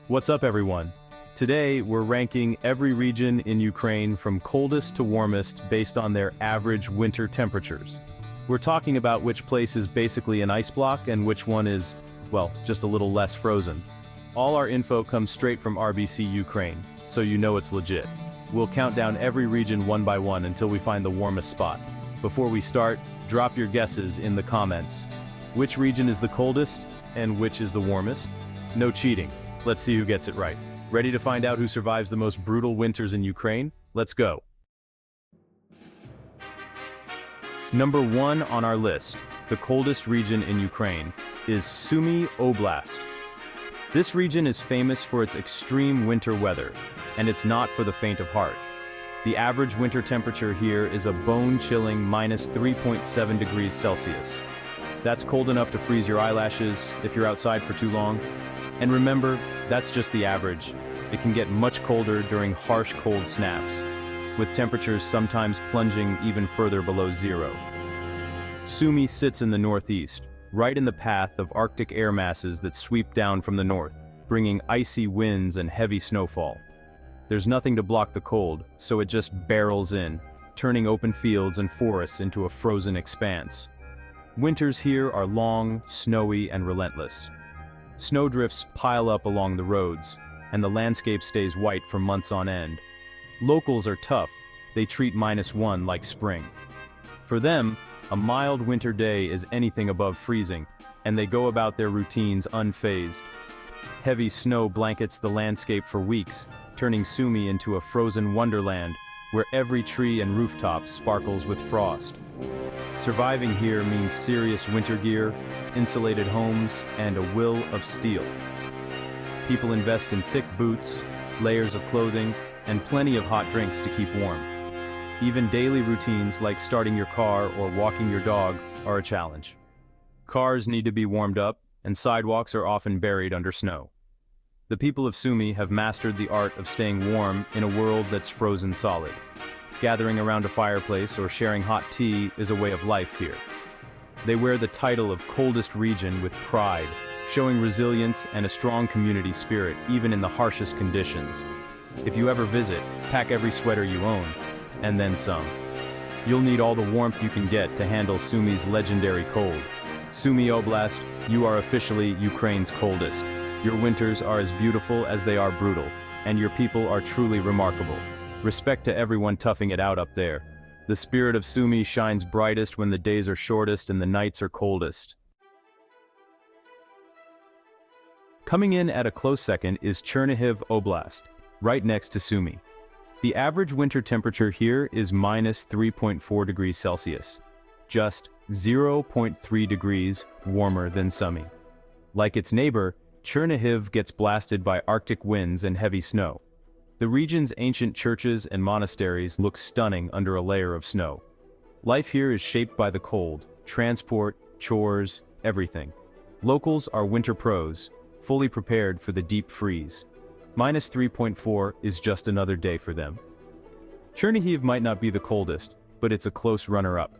What's up, everyone? Today, we're ranking every region in Ukraine from coldest to warmest based on their average winter temperatures. We're talking about which place is basically an ice block and which one is, well, just a little less frozen. All our info comes straight from RBC Ukraine, so you know it's legit. We'll count down every region one by one until we find the warmest spot. Before we start, drop your guesses in the comments. Which region is the coldest and which is the warmest? No cheating. Let's see who gets it right. Ready to find out who survives the most brutal winters in Ukraine? Let's go. Number 1 on our list, the coldest region in Ukraine, is Sumy Oblast. This region is famous for its extreme winter weather, and it's not for the faint of heart. The average winter temperature here is a bone-chilling minus 3.7 degrees Celsius. That's cold enough to freeze your eyelashes if you're outside for too long. And remember, that's just the average. It can get much colder during harsh cold snaps, with temperatures sometimes plunging even further below zero. Sumy sits in the northeast, right in the path of Arctic air masses that sweep down from the north, bringing icy winds and heavy snowfall. There's nothing to block the cold, so it just barrels in, turning open fields and forests into a frozen expanse. Winters here are long, snowy, and relentless. Snowdrifts pile up along the roads, and the landscape stays white for months on end. Locals are tough. They treat -1 like spring. For them, a mild winter day is anything above freezing, and they go about their routines unfazed. Heavy snow blankets the landscape for weeks, turning Sumy into a frozen wonderland where every tree and rooftop sparkles with frost. Surviving here means serious winter gear, insulated homes, and a will of steel. People invest in thick boots, layers of clothing, and plenty of hot drinks to keep warm. Even daily routines like starting your car or walking your dog are a challenge. Cars need to be warmed up, and sidewalks are often buried under snow. The people of Sumy have mastered the art of staying warm in a world that's frozen solid. Gathering around a fireplace or sharing hot tea is a way of life here. They wear the title of coldest region with pride, showing resilience and a strong community spirit even in the harshest conditions. If you ever visit, pack every sweater you own, and then some. You'll need all the warmth you can get to handle Sumy's legendary cold. Sumy Oblast, you are officially Ukraine's coldest. Your winters are as beautiful as they are brutal, and your people are truly remarkable. Respect to everyone toughing it out up there. The spirit of Sumy shines brightest when the days are shortest and the nights are coldest. Coming in at a close second is Chernihiv Oblast, right next to Sumy. The average winter temperature here is -3.4 degrees Celsius, just 0.3 degrees warmer than Sumy. Like its neighbor, Chernihiv gets blasted by Arctic winds and heavy snow. The region's ancient churches and monasteries look stunning under a layer of snow. Life here is shaped by the cold, transport, chores, everything. Locals are winter pros, fully prepared for the deep freeze. -3.4 is just another day for them. Chernihiv might not be the coldest, but it's a close runner-up.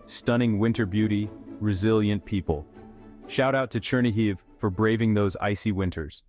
Stunning winter beauty, resilient people. Shout out to Chernihiv for braving those icy winters.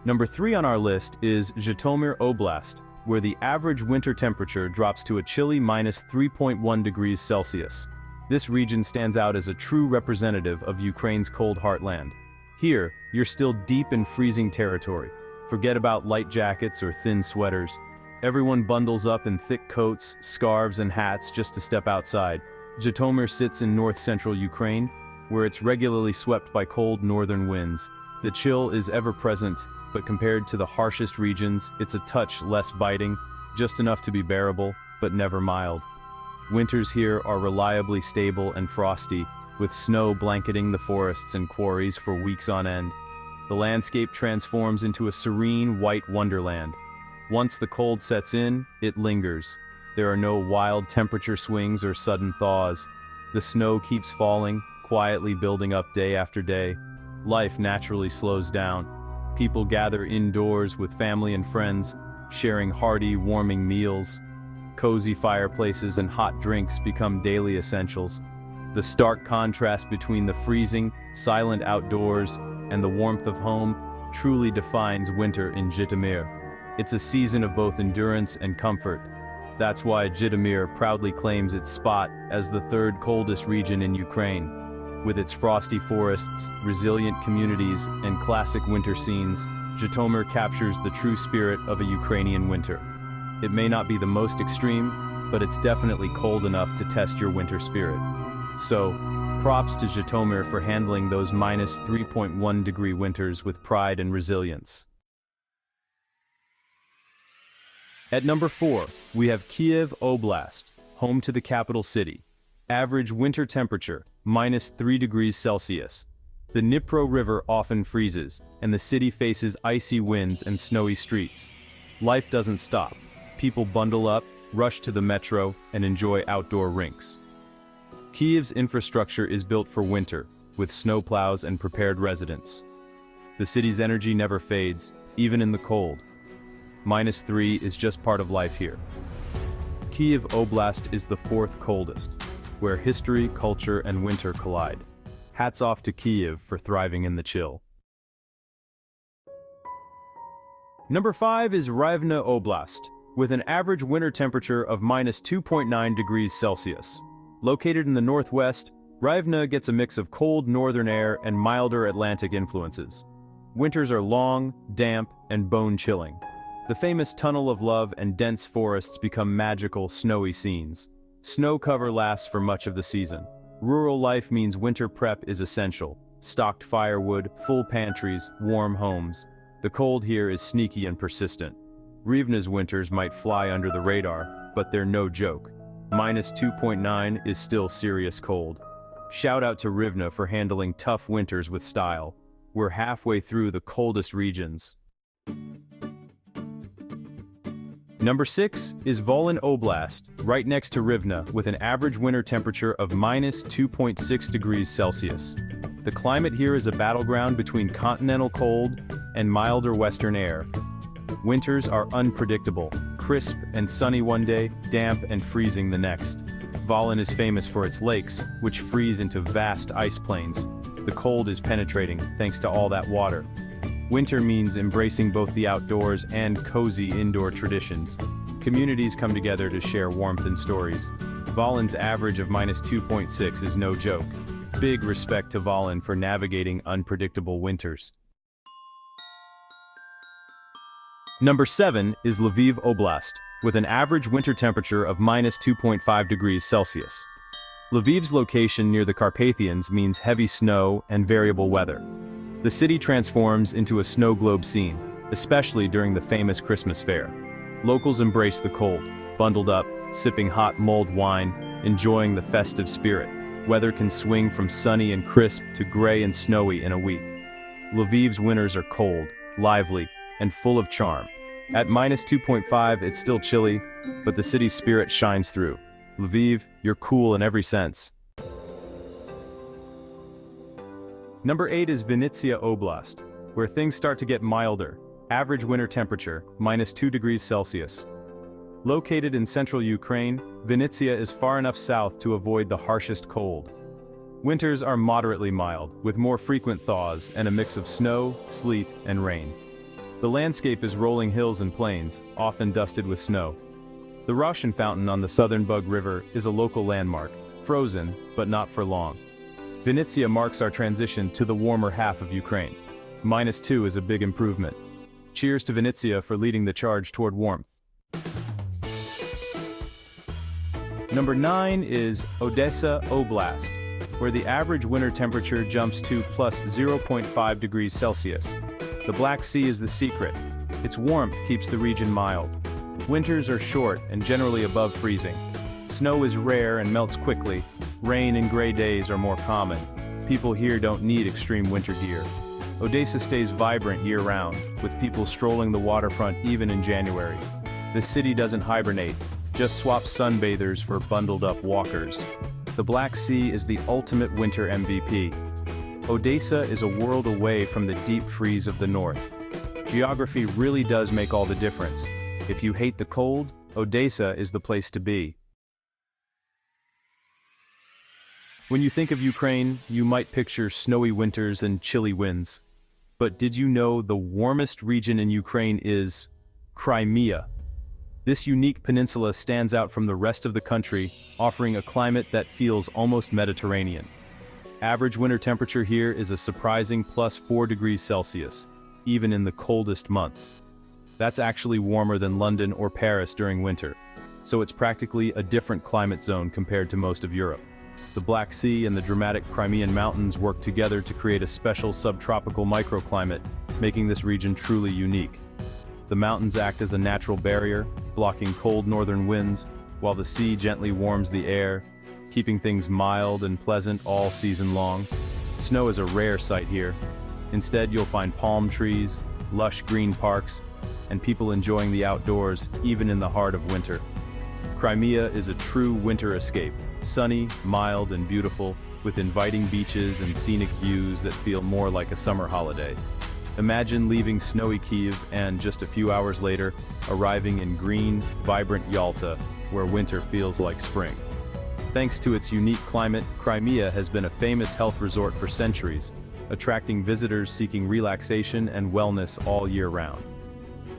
Number 3 on our list is Zhytomyr Oblast, where the average winter temperature drops to a chilly -3.1 degrees Celsius. This region stands out as a true representative of Ukraine's cold heartland. Here, you're still deep in freezing territory. Forget about light jackets or thin sweaters. Everyone bundles up in thick coats, scarves, and hats just to step outside. Zhytomyr sits in north-central Ukraine, where it's regularly swept by cold northern winds. The chill is ever-present, but compared to the harshest regions, it's a touch less biting, just enough to be bearable, but never mild. Winters here are reliably stable and frosty, with snow blanketing the forests and quarries for weeks on end. The landscape transforms into a serene white wonderland. Once the cold sets in, it lingers. There are no wild temperature swings or sudden thaws. The snow keeps falling, quietly building up day after day. Life naturally slows down. People gather indoors with family and friends, sharing hearty, warming meals. Cozy fireplaces and hot drinks become daily essentials. The stark contrast between the freezing, silent outdoors and the warmth of home truly defines winter in Zhytomyr. It's a season of both endurance and comfort. That's why Zhytomyr proudly claims its spot as the third coldest region in Ukraine. With its frosty forests, resilient communities, and classic winter scenes, Zhytomyr captures the true spirit of a Ukrainian winter. It may not be the most extreme, but it's definitely cold enough to test your winter spirit. So, props to Zhytomyr for handling those minus 3.1 degree winters with pride and resilience. At number 4, we have Kyiv Oblast, home to the capital city. Average winter temperature, minus 3 degrees Celsius. The Dnipro River often freezes, and the city faces icy winds and snowy streets. Life doesn't stop. People bundle up, rush to the metro, and enjoy outdoor rinks. Kyiv's infrastructure is built for winter, with snowplows and prepared residents. The city's energy never fades, even in the cold. Minus 3 is just part of life here. Kyiv Oblast is the fourth coldest, where history, culture, and winter collide. Hats off to Kyiv for thriving in the chill. Number 5 is Rivne Oblast, with an average winter temperature of minus 2.9 degrees Celsius. Located in the northwest, Rivne gets a mix of cold northern air and milder Atlantic influences. Winters are long, damp, and bone-chilling. The famous Tunnel of Love and dense forests become magical, snowy scenes. Snow cover lasts for much of the season. Rural life means winter prep is essential. Stocked firewood, full pantries, warm homes. The cold here is sneaky and persistent. Rivne's winters might fly under the radar, but they're no joke. Minus 2.9 is still serious cold. Shout out to Rivne for handling tough winters with style. We're halfway through the coldest regions. Number 6 is Volyn Oblast, right next to Rivne, with an average winter temperature of minus 2.6 degrees Celsius. The climate here is a battleground between continental cold and milder western air. Winters are unpredictable, crisp and sunny one day, damp and freezing the next. Volyn is famous for its lakes, which freeze into vast ice plains. The cold is penetrating, thanks to all that water. Winter means embracing both the outdoors and cozy indoor traditions. Communities come together to share warmth and stories. Volyn's average of minus 2.6 is no joke. Big respect to Volyn for navigating unpredictable winters. Number 7 is Lviv Oblast, with an average winter temperature of minus 2.5 degrees Celsius. Lviv's location near the Carpathians means heavy snow and variable weather. The city transforms into a snow globe scene, especially during the famous Christmas fair. Locals embrace the cold, bundled up, sipping hot mulled wine, enjoying the festive spirit. Weather can swing from sunny and crisp to gray and snowy in a week. Lviv's winters are cold, lively, and full of charm. At minus 2.5, it's still chilly, but the city's spirit shines through. Lviv, you're cool in every sense. Number 8 is Vinnytsia Oblast, where things start to get milder. Average winter temperature, minus 2 degrees Celsius. Located in central Ukraine, Vinnytsia is far enough south to avoid the harshest cold. Winters are moderately mild, with more frequent thaws and a mix of snow, sleet, and rain. The landscape is rolling hills and plains, often dusted with snow. The Roshan Fountain on the southern Bug River is a local landmark, frozen, but not for long. Vinnytsia marks our transition to the warmer half of Ukraine. Minus 2 is a big improvement. Cheers to Vinnytsia for leading the charge toward warmth. Number 9 is Odessa Oblast, where the average winter temperature jumps to plus 0.5 degrees Celsius. The Black Sea is the secret. Its warmth keeps the region mild. Winters are short and generally above freezing. Snow is rare and melts quickly. Rain and gray days are more common. People here don't need extreme winter gear. Odessa stays vibrant year-round, with people strolling the waterfront even in January. The city doesn't hibernate, just swaps sunbathers for bundled-up walkers. The Black Sea is the ultimate winter MVP. Odessa is a world away from the deep freeze of the north. Geography really does make all the difference. If you hate the cold, Odessa is the place to be. When you think of Ukraine, you might picture snowy winters and chilly winds. But did you know the warmest region in Ukraine is Crimea? This unique peninsula stands out from the rest of the country, offering a climate that feels almost Mediterranean. Average winter temperature here is a surprising +4 degrees Celsius, even in the coldest months. That's actually warmer than London or Paris during winter, so it's practically a different climate zone compared to most of Europe. The Black Sea and the dramatic Crimean Mountains work together to create a special subtropical microclimate, making this region truly unique. The mountains act as a natural barrier, blocking cold northern winds, while the sea gently warms the air, keeping things mild and pleasant all season long. Snow is a rare sight here. Instead, you'll find palm trees, lush green parks, and people enjoying the outdoors, even in the heart of winter. Crimea is a true winter escape, sunny, mild, and beautiful, with inviting beaches and scenic views that feel more like a summer holiday. Imagine leaving snowy Kyiv and, just a few hours later, arriving in green, vibrant Yalta, where winter feels like spring. Thanks to its unique climate, Crimea has been a famous health resort for centuries, attracting visitors seeking relaxation and wellness all year round.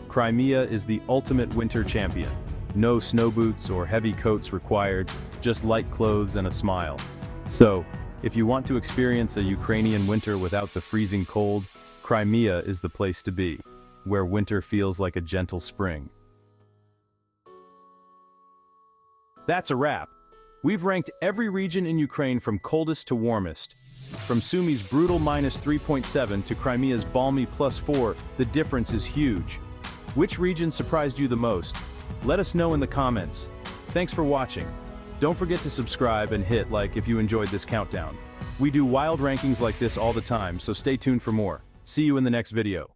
Crimea is the ultimate winter champion. No snow boots or heavy coats required, just light clothes and a smile. So, if you want to experience a Ukrainian winter without the freezing cold, Crimea is the place to be, where winter feels like a gentle spring. That's a wrap. We've ranked every region in Ukraine from coldest to warmest. From Sumi's brutal -3.7 to Crimea's balmy +4, the difference is huge. Which region surprised you the most? Let us know in the comments. Thanks for watching. Don't forget to subscribe and hit like if you enjoyed this countdown. We do wild rankings like this all the time, so stay tuned for more. See you in the next video.